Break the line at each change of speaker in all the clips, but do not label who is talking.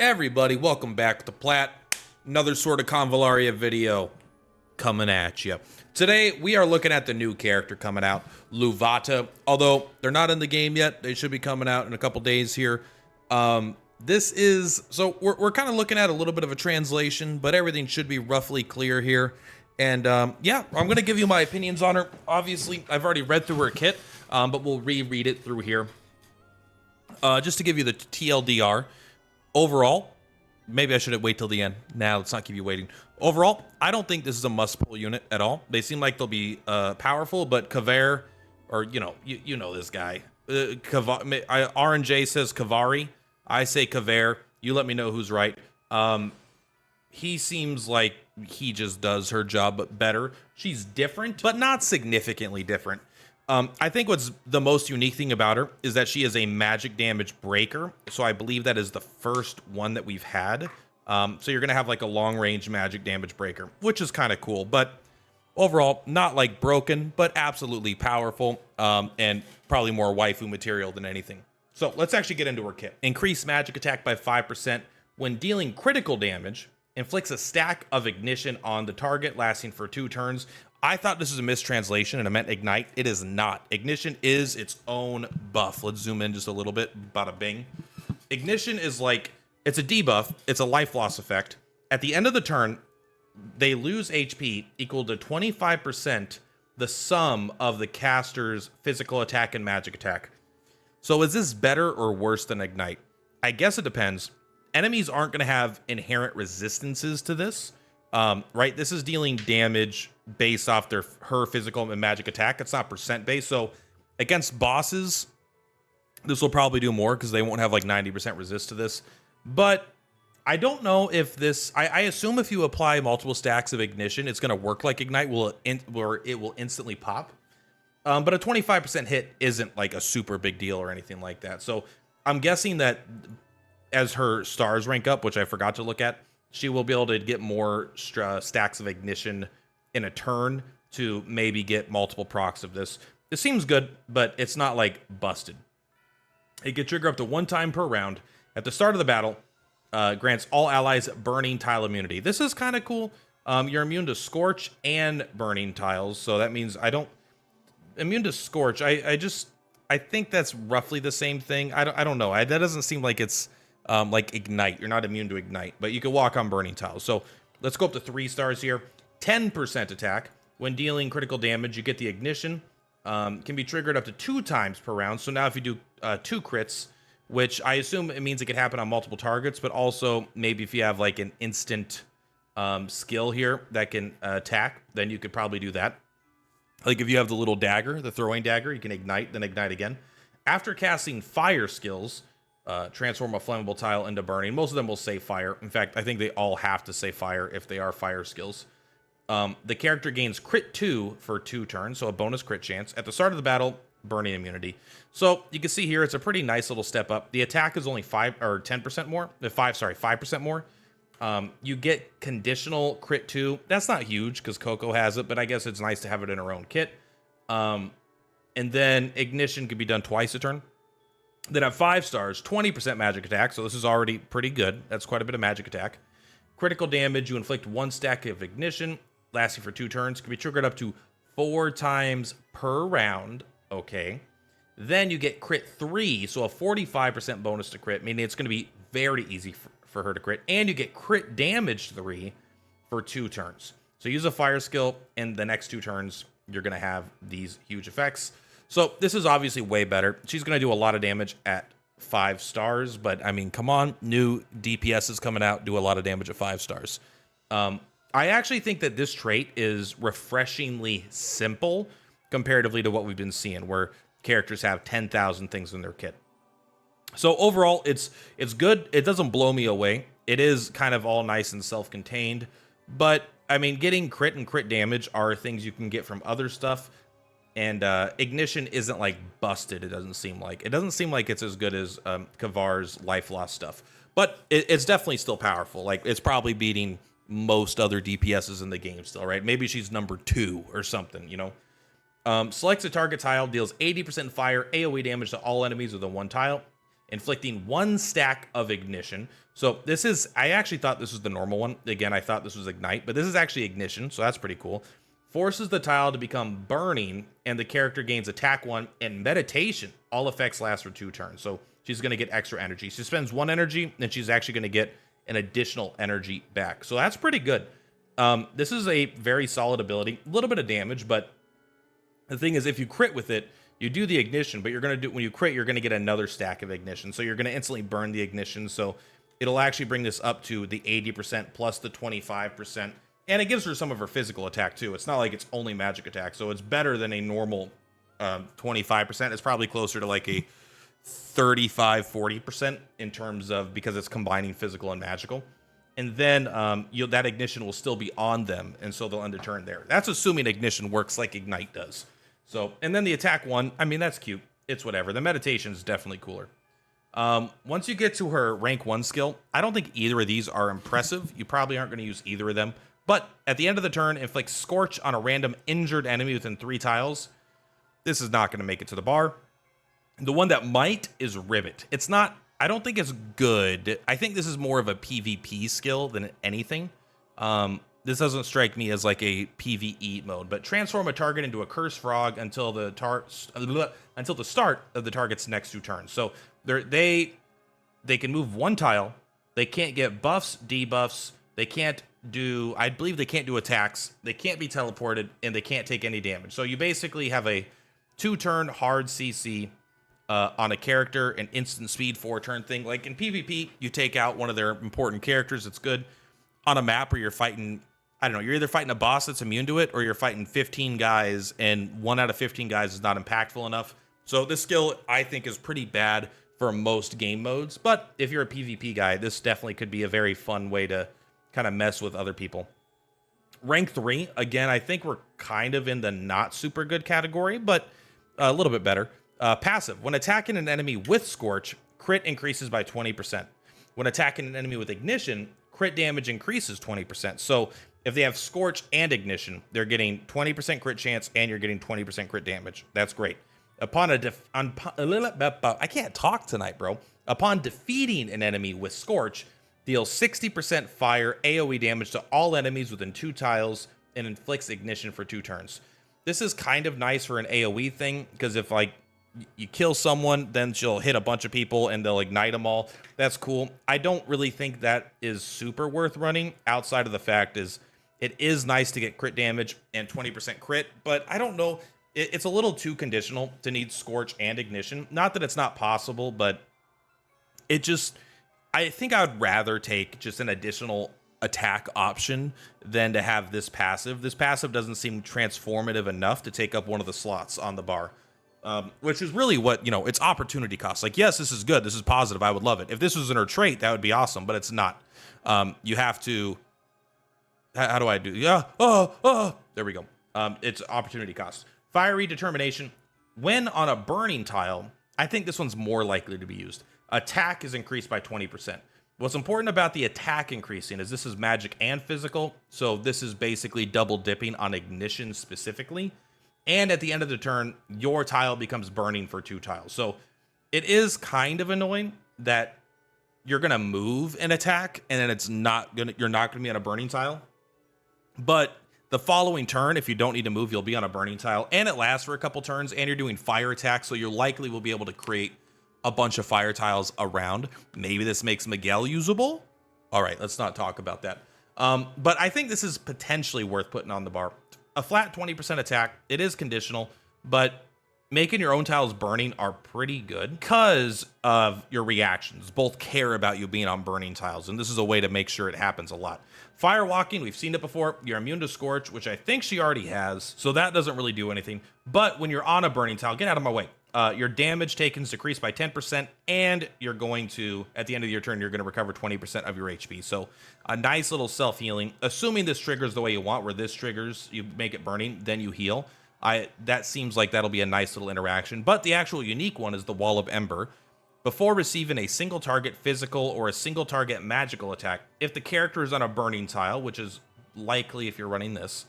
Everybody, welcome back to Plat. Another sort of Convallaria video coming at you. Today, we are looking at the new character coming out, Luvata. Although they're not in the game yet, they should be coming out in a couple days here. We're kind of looking at a little bit of a translation, but everything should be roughly clear here. And yeah, I'm going to give you my opinions on her. Obviously, I've already read through her kit, but we'll reread it through here. Just to give you the TLDR. Overall, maybe I should wait till the end. Nah, let's not keep you waiting. Overall, I don't think this is a must-pull unit at all. They seem like they'll be powerful, but Kavar, or you know this guy. RNJ says Kavari. I say Kavar. You let me know who's right. He seems like he just does her job, but better. She's different, but not significantly different. I think what's the most unique thing about her is that she is a magic damage breaker. So I believe that is the first one that we've had. So you're going to have like a long range magic damage breaker, which is kind of cool. But overall, not like broken, but absolutely powerful and probably more waifu material than anything. So let's actually get into her kit. Increase magic attack by 5% when dealing critical damage. Inflicts a stack of ignition on the target, lasting for 2 turns. I thought this was a mistranslation and it meant ignite. It is not. Ignition is its own buff. Let's zoom in just a little bit. Bada bing. Ignition is like, it's a debuff. It's a life loss effect. At the end of the turn, they lose HP equal to 25% the sum of the caster's physical attack and magic attack. So is this better or worse than ignite? I guess it depends. Enemies aren't going to have inherent resistances to this. Right? This is dealing damage based off her physical and magic attack. It's not percent based. So against bosses, this will probably do more because they won't have like 90% resist to this. But I don't know if this, I assume if you apply multiple stacks of ignition, it's going to work like ignite, where it will instantly pop. But a 25% hit isn't like a super big deal or anything like that. So I'm guessing that as her stars rank up, which I forgot to look at, she will be able to get more stacks of ignition in a turn to maybe get multiple procs of this. It seems good, but it's not like busted. It can trigger up to 1 time per round. At the start of the battle, grants all allies burning tile immunity. This is kind of cool. You're immune to scorch and burning tiles, so that means immune to scorch. I think that's roughly the same thing. I don't know. That doesn't seem like it's like ignite. You're not immune to ignite, but you can walk on burning tiles. So let's go up to 3 stars here. 10% attack. When dealing critical damage, you get the ignition. Can be triggered up to 2 times per round. So now if you do 2 crits, which I assume it means it could happen on multiple targets, but also maybe if you have like an instant skill here that can attack, then you could probably do that. Like if you have the little dagger, the throwing dagger, you can ignite, then ignite again. After casting fire skills, transform a flammable tile into burning. Most of them will say fire. In fact, I think they all have to say fire if they are fire skills. The character gains crit 2 for 2 turns, so a bonus crit chance. At the start of the battle, burning immunity. So you can see here, it's a pretty nice little step up. The attack is only 10% more. 5% more. You get conditional crit 2. That's not huge because Coco has it, but I guess it's nice to have it in her own kit. And then ignition can be done twice a turn. Then at 5 stars, 20% magic attack. So this is already pretty good. That's quite a bit of magic attack. Critical damage, you inflict 1 stack of ignition, lasting for 2 turns. Can be triggered up to 4 times per round. Okay. Then you get crit 3, so a 45% bonus to crit, meaning it's going to be very easy for her to crit. And you get crit damage 3 for 2 turns. So use a fire skill, and the next 2 turns, you're going to have these huge effects. So this is obviously way better. She's going to do a lot of damage at 5 stars, but I mean, come on, new DPS is coming out, do a lot of damage at 5 stars. I actually think that this trait is refreshingly simple comparatively to what we've been seeing, where characters have 10,000 things in their kit. So overall, it's good. It doesn't blow me away. It is kind of all nice and self-contained, but I mean, getting crit and crit damage are things you can get from other stuff. And ignition isn't like busted. It doesn't seem like it's as good as Kavar's life loss stuff, but it's definitely still powerful. Like it's probably beating most other DPSs in the game still, right? Maybe she's number 2 or something, you know. Selects a target tile, deals 80% fire AoE damage to all enemies within 1 tile. inflicting 1 stack of ignition. So this is, I actually thought this was the normal one. Again, I thought this was ignite, but this is actually ignition, so that's pretty cool. Forces the tile to become burning, and the character gains attack 1 and meditation. All effects last for 2 turns. So she's going to get extra energy. She spends 1 energy, and she's actually going to get an additional energy back. So that's pretty good. This is a very solid ability. A little bit of damage, but the thing is, if you crit with it, you do the ignition, but you're going to do, when you crit, you're going to get another stack of ignition. So you're going to instantly burn the ignition. So it'll actually bring this up to the 80% plus the 25%. And it gives her some of her physical attack too. It's not like it's only magic attack. So it's better than a normal 25%. It's probably closer to like a 35-40% in terms of, because it's combining physical and magical. And then that ignition will still be on them, and so they'll end a turn there. That's assuming ignition works like ignite does. So, and then the attack 1, I mean, that's cute. It's whatever. The meditation is definitely cooler. Once you get to her rank 1 skill, I don't think either of these are impressive. You probably aren't going to use either of them. But at the end of the turn, inflict Scorch on a random injured enemy within 3 tiles. This is not going to make it to the bar. The one that might is Rivet. It's not, I don't think it's good. I think this is more of a PvP skill than anything. This doesn't strike me as like a PvE mode, but transform a target into a cursed frog until the start of the target's next 2 turns. So they can move 1 tile. They can't get buffs, debuffs. They can't do, I believe they can't do attacks. They can't be teleported, and they can't take any damage. So you basically have a 2-turn hard CC on a character, an instant speed 4-turn thing. Like in PvP, you take out one of their important characters. It's good. On a map where you're fighting, I don't know, you're either fighting a boss that's immune to it, or you're fighting 15 guys, and 1 out of 15 guys is not impactful enough. So this skill, I think, is pretty bad for most game modes. But if you're a PvP guy, this definitely could be a very fun way to kind of mess with other people. Rank 3, again, I think we're kind of in the not super good category, but a little bit better. Passive. When attacking an enemy with Scorch, crit increases by 20%. When attacking an enemy with Ignition, crit damage increases 20%. So if they have Scorch and Ignition, they're getting 20% crit chance, and you're getting 20% crit damage. That's great. Upon I can't talk tonight, bro. Upon defeating an enemy with Scorch, deal 60% fire AoE damage to all enemies within 2 tiles and inflicts Ignition for 2 turns. This is kind of nice for an AoE thing, because if like you kill someone, then she'll hit a bunch of people and they'll ignite them all. That's cool. I don't really think that is super worth running, outside of the fact is it is nice to get crit damage and 20% crit, but I don't know. It's a little too conditional to need Scorch and Ignition. Not that it's not possible, but it just, I think I would rather take just an additional attack option than to have this passive. This passive doesn't seem transformative enough to take up one of the slots on the bar. Which is really what, you know, it's opportunity cost. Like, yes, this is good. This is positive. I would love it. If this was in her trait, that would be awesome, but it's not. You have to, how do I do? Yeah. There we go. It's opportunity cost. Fiery Determination. When on a burning tile, I think this one's more likely to be used. Attack is increased by 20%. What's important about the attack increasing is this is magic and physical. So this is basically double dipping on Ignition specifically. And at the end of the turn, your tile becomes burning for 2 tiles. So it is kind of annoying that you're going to move an attack and then you're not going to be on a burning tile. But the following turn, if you don't need to move, you'll be on a burning tile. And it lasts for a couple turns, and you're doing fire attacks. So you likely will be able to create a bunch of fire tiles around. Maybe this makes Miguel usable. All right, let's not talk about that. But I think this is potentially worth putting on the bar. A flat 20% attack, it is conditional, but making your own tiles burning are pretty good because of your reactions. Both care about you being on burning tiles, and this is a way to make sure it happens a lot. Firewalking, we've seen it before. You're immune to Scorch, which I think she already has, so that doesn't really do anything. But when you're on a burning tile, get out of my way. Your damage taken is decreased by 10%, and you're going to, at the end of your turn, you're going to recover 20% of your HP. So a nice little self-healing. Assuming this triggers the way you want, where this triggers, you make it burning, then you heal. That seems like that'll be a nice little interaction. But the actual unique one is the Wall of Ember. Before receiving a single target physical or a single target magical attack, if the character is on a burning tile, which is likely if you're running this,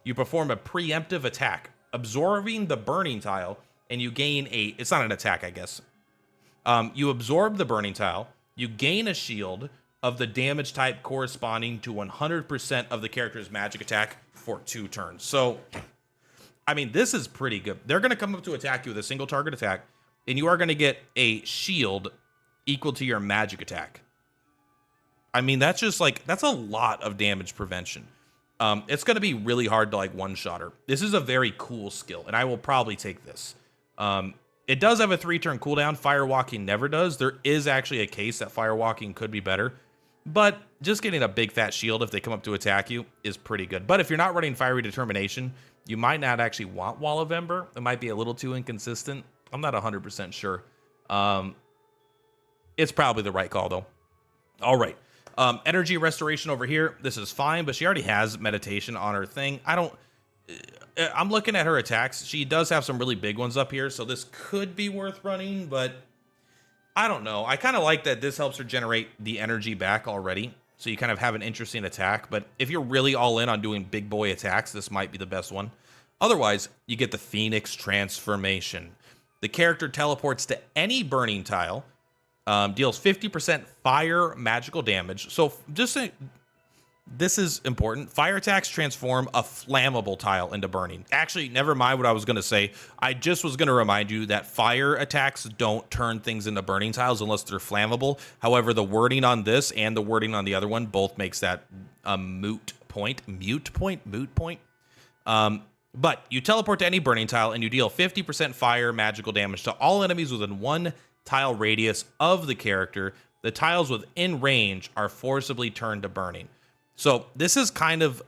you perform a preemptive attack, absorbing the burning tile, and you gain it's not an attack, I guess. You absorb the burning tile. You gain a shield of the damage type corresponding to 100% of the character's magic attack for 2 turns. So, I mean, this is pretty good. They're going to come up to attack you with a single target attack, and you are going to get a shield equal to your magic attack. I mean, that's just like, that's a lot of damage prevention. It's going to be really hard to like one-shot her. This is a very cool skill, and I will probably take this. It does have a 3-turn cooldown. Firewalking never does. There is actually a case that firewalking could be better, but just getting a big fat shield if they come up to attack you is pretty good. But if you're not running Fiery Determination, you might not actually want Wall of Ember. It might be a little too inconsistent. I'm not 100% sure. It's probably the right call, though. All right. Energy Restoration over here. This is fine, but she already has Meditation on her thing. I'm looking at her attacks. She does have some really big ones up here, so this could be worth running, but I don't know. I kind of like that this helps her generate the energy back already, so you kind of have an interesting attack. But if you're really all in on doing big boy attacks, this might be the best one. Otherwise, you get the Phoenix Transformation. The character teleports to any burning tile, deals 50% fire magical damage. So just say, this is important. Fire attacks transform a flammable tile into burning. Actually, never mind what I was going to say. I just was going to remind you that fire attacks don't turn things into burning tiles unless they're flammable. However, the wording on this and the wording on the other one both makes that a moot point. But you teleport to any burning tile and you deal 50% fire magical damage to all enemies within 1 tile radius of the character. The tiles within range are forcibly turned to burning. So this is kind of,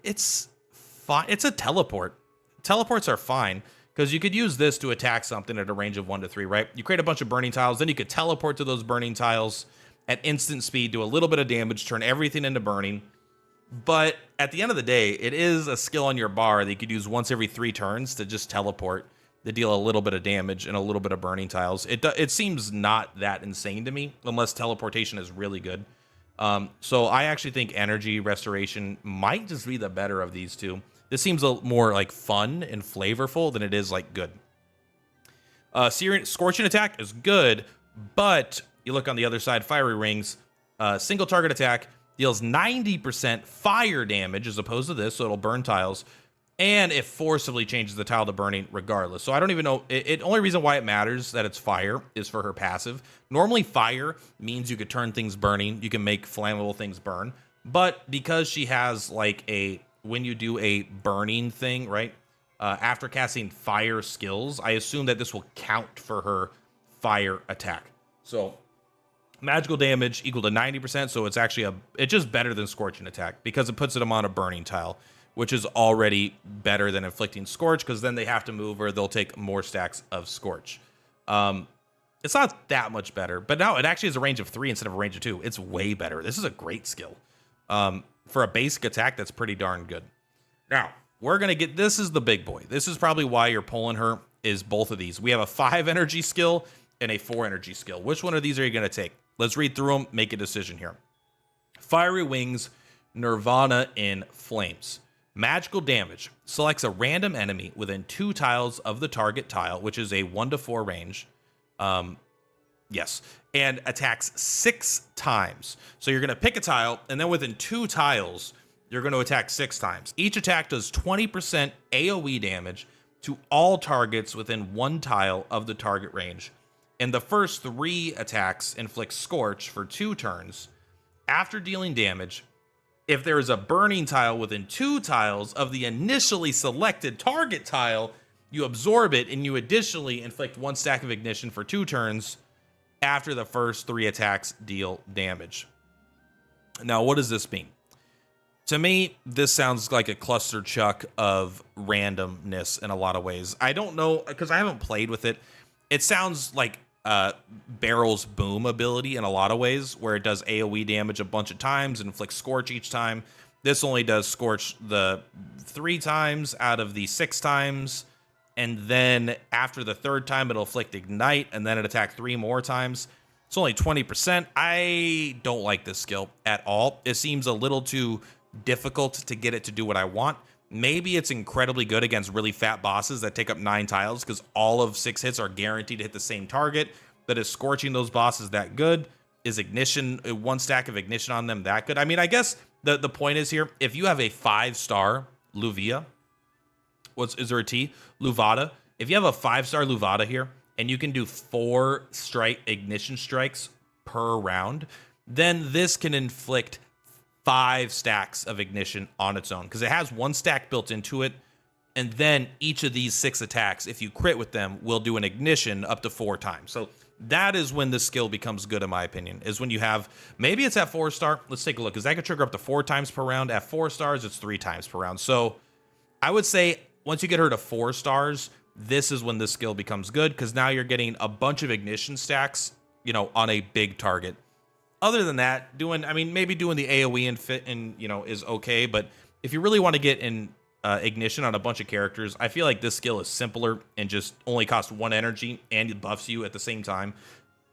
it's fine. It's a teleport. Teleports are fine because you could use this to attack something at a range of 1 to 3, right? You create a bunch of burning tiles, then you could teleport to those burning tiles at instant speed, do a little bit of damage, turn everything into burning. But at the end of the day, it is a skill on your bar that you could use once every 3 turns to just teleport, to deal a little bit of damage and a little bit of burning tiles. It seems not that insane to me, unless teleportation is really good. So I actually think Energy Restoration might just be the better of these two. This seems a more like fun and flavorful than it is like good. Scorching Attack is good, but you look on the other side, Fiery Rings, single target attack, deals 90% fire damage as opposed to this, so it'll burn tiles, and it forcibly changes the tile to burning regardless. So I don't even know, only reason why it matters that it's fire is for her passive. Normally fire means you could turn things burning, you can make flammable things burn, but because she has like when you do a burning thing, right, after casting fire skills, I assume that this will count for her fire attack. So magical damage equal to 90%, so it's actually it's just better than Scorching Attack because it puts them on a burning tile, which is already better than inflicting Scorch, because then they have to move or they'll take more stacks of Scorch. It's not that much better, but now it actually has a range of 3 instead of a range of 2. It's way better. This is a great skill. For a basic attack, that's pretty darn good. Now, we're going to get, this is the big boy. This is probably why you're pulling her, is both of these. We have a 5 energy skill and a 4 energy skill. Which one of these are you going to take? Let's read through them, make a decision here. Fiery Wings, Nirvana in Flames. Magical damage. Selects a random enemy within 2 tiles of the target tile, which is a 1 to 4 range. Yes. And attacks 6 times. So you're going to pick a tile, and then within 2 tiles, you're going to attack 6 times. Each attack does 20% AoE damage to all targets within 1 tile of the target range. And the first 3 attacks inflict Scorch for 2 turns. After dealing damage, if there is a burning tile within 2 tiles of the initially selected target tile, you absorb it, and you additionally inflict 1 stack of ignition for 2 turns after the first 3 attacks deal damage. Now, what does this mean? To me, this sounds like a cluster chuck of randomness in a lot of ways. I don't know, because I haven't played with it. It sounds like Barrel's Boom ability in a lot of ways, where it does AoE damage a bunch of times and inflicts Scorch each time. This only does Scorch the 3 times out of the 6 times, and then after the 3rd time, it'll inflict Ignite, and then it attack 3 more times. It's only 20%. I don't like this skill at all. It seems a little too difficult to get it to do what I want. Maybe it's incredibly good against really fat bosses that take up 9 tiles because all of 6 hits are guaranteed to hit the same target. But is scorching those bosses that good? Is ignition, 1 stack of ignition on them that good? I mean, I guess the point is here, if you have a 5-star Luvia, is there a T? Luvata. If you have a 5-star Luvata here, and you can do 4 ignition strikes per round, then this can inflict 5 stacks of ignition on its own, because it has 1 stack built into it, and then each of these 6 attacks, if you crit with them, will do an ignition up to 4 times. So that is when this skill becomes good, in my opinion, is when you have, maybe it's at 4-star. Let's take a look, because that could trigger up to 4 times per round. At 4 stars, it's 3 times per round. So I would say once you get her to 4 stars, this is when this skill becomes good, because now you're getting a bunch of ignition stacks, you know, on a big target. Other than that, maybe doing the AoE and fit and, you know, is okay. But if you really want to get in ignition on a bunch of characters, I feel like this skill is simpler and just only costs 1 energy and it buffs you at the same time.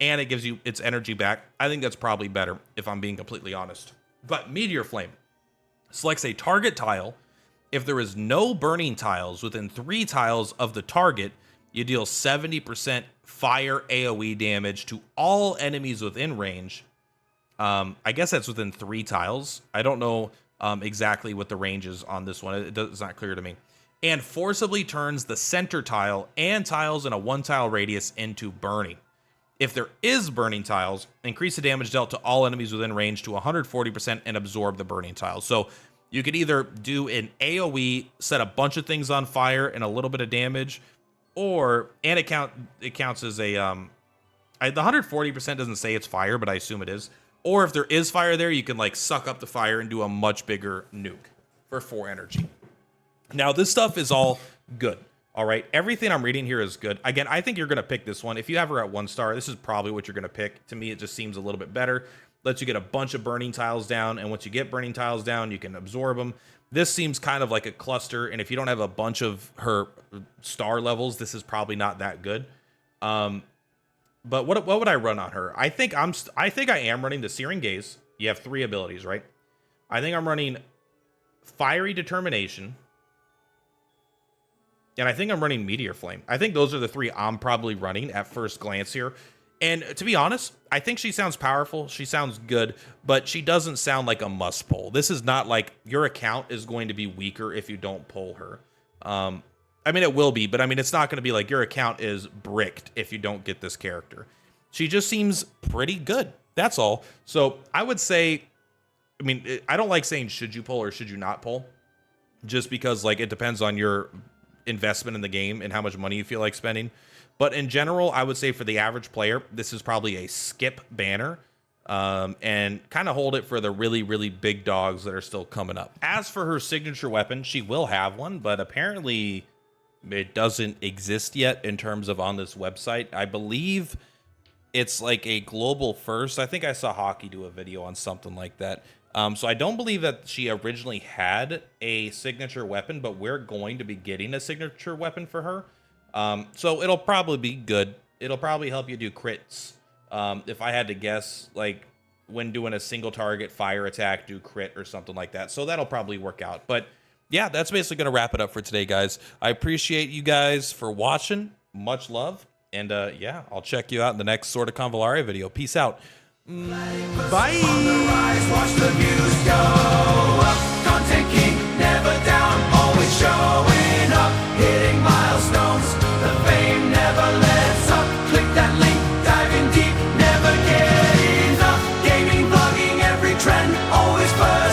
And it gives you its energy back. I think that's probably better if I'm being completely honest. But Meteor Flame selects a target tile. If there is no burning tiles within 3 tiles of the target, you deal 70% fire AoE damage to all enemies within range. I guess that's within 3 tiles. I don't know exactly what the range is on this one. It's not clear to me. And forcibly turns the center tile and tiles in a 1-tile radius into burning. If there is burning tiles, increase the damage dealt to all enemies within range to 140% and absorb the burning tiles. So you could either do an AoE, set a bunch of things on fire and a little bit of damage, and it counts as a the 140% doesn't say it's fire, but I assume it is. Or if there is fire there, you can like suck up the fire and do a much bigger nuke for 4 energy. Now this stuff is all good. All right, everything I'm reading here is good. Again, I think you're gonna pick this one. If you have her at 1 star, this is probably what you're gonna pick. To me, it just seems a little bit better. Lets you get a bunch of burning tiles down, and once you get burning tiles down, you can absorb them. This seems kind of like a cluster, and if you don't have a bunch of her star levels, this is probably not that good. But what would I run on her? I think I am running the Searing Gaze. You have 3 abilities, right? I think I'm running Fiery Determination, and I think I'm running Meteor Flame. I think those are the 3 I'm probably running at first glance here. And to be honest, I think she sounds powerful. She sounds good, but she doesn't sound like a must pull. This is not like your account is going to be weaker if you don't pull her. I mean, it will be, but I mean, it's not going to be like your account is bricked if you don't get this character. She just seems pretty good. That's all. So I would say, I mean, I don't like saying should you pull or should you not pull, just because like it depends on your investment in the game and how much money you feel like spending. But in general, I would say for the average player, this is probably a skip banner, and kind of hold it for the really, really big dogs that are still coming up. As for her signature weapon, she will have one, but apparently it doesn't exist yet in terms of on this website. I believe it's like a global first. I think I saw Hockey do a video on something like that. So I don't believe that she originally had a signature weapon, but we're going to be getting a signature weapon for her. So it'll probably be good. It'll probably help you do crits. If I had to guess, like when doing a single target fire attack, do crit or something like that. So that'll probably work out. But yeah, that's basically going to wrap it up for today, guys. I appreciate you guys for watching. Much love. And yeah, I'll check you out in the next Sword of Convallaria video. Peace out. Bye.
On the rise, watch the views go up. Content king, never down, always showing up, hitting milestones. The fame never lets up. Click that link, diving deep, never get enough. Gaming, vlogging, every trend, always first.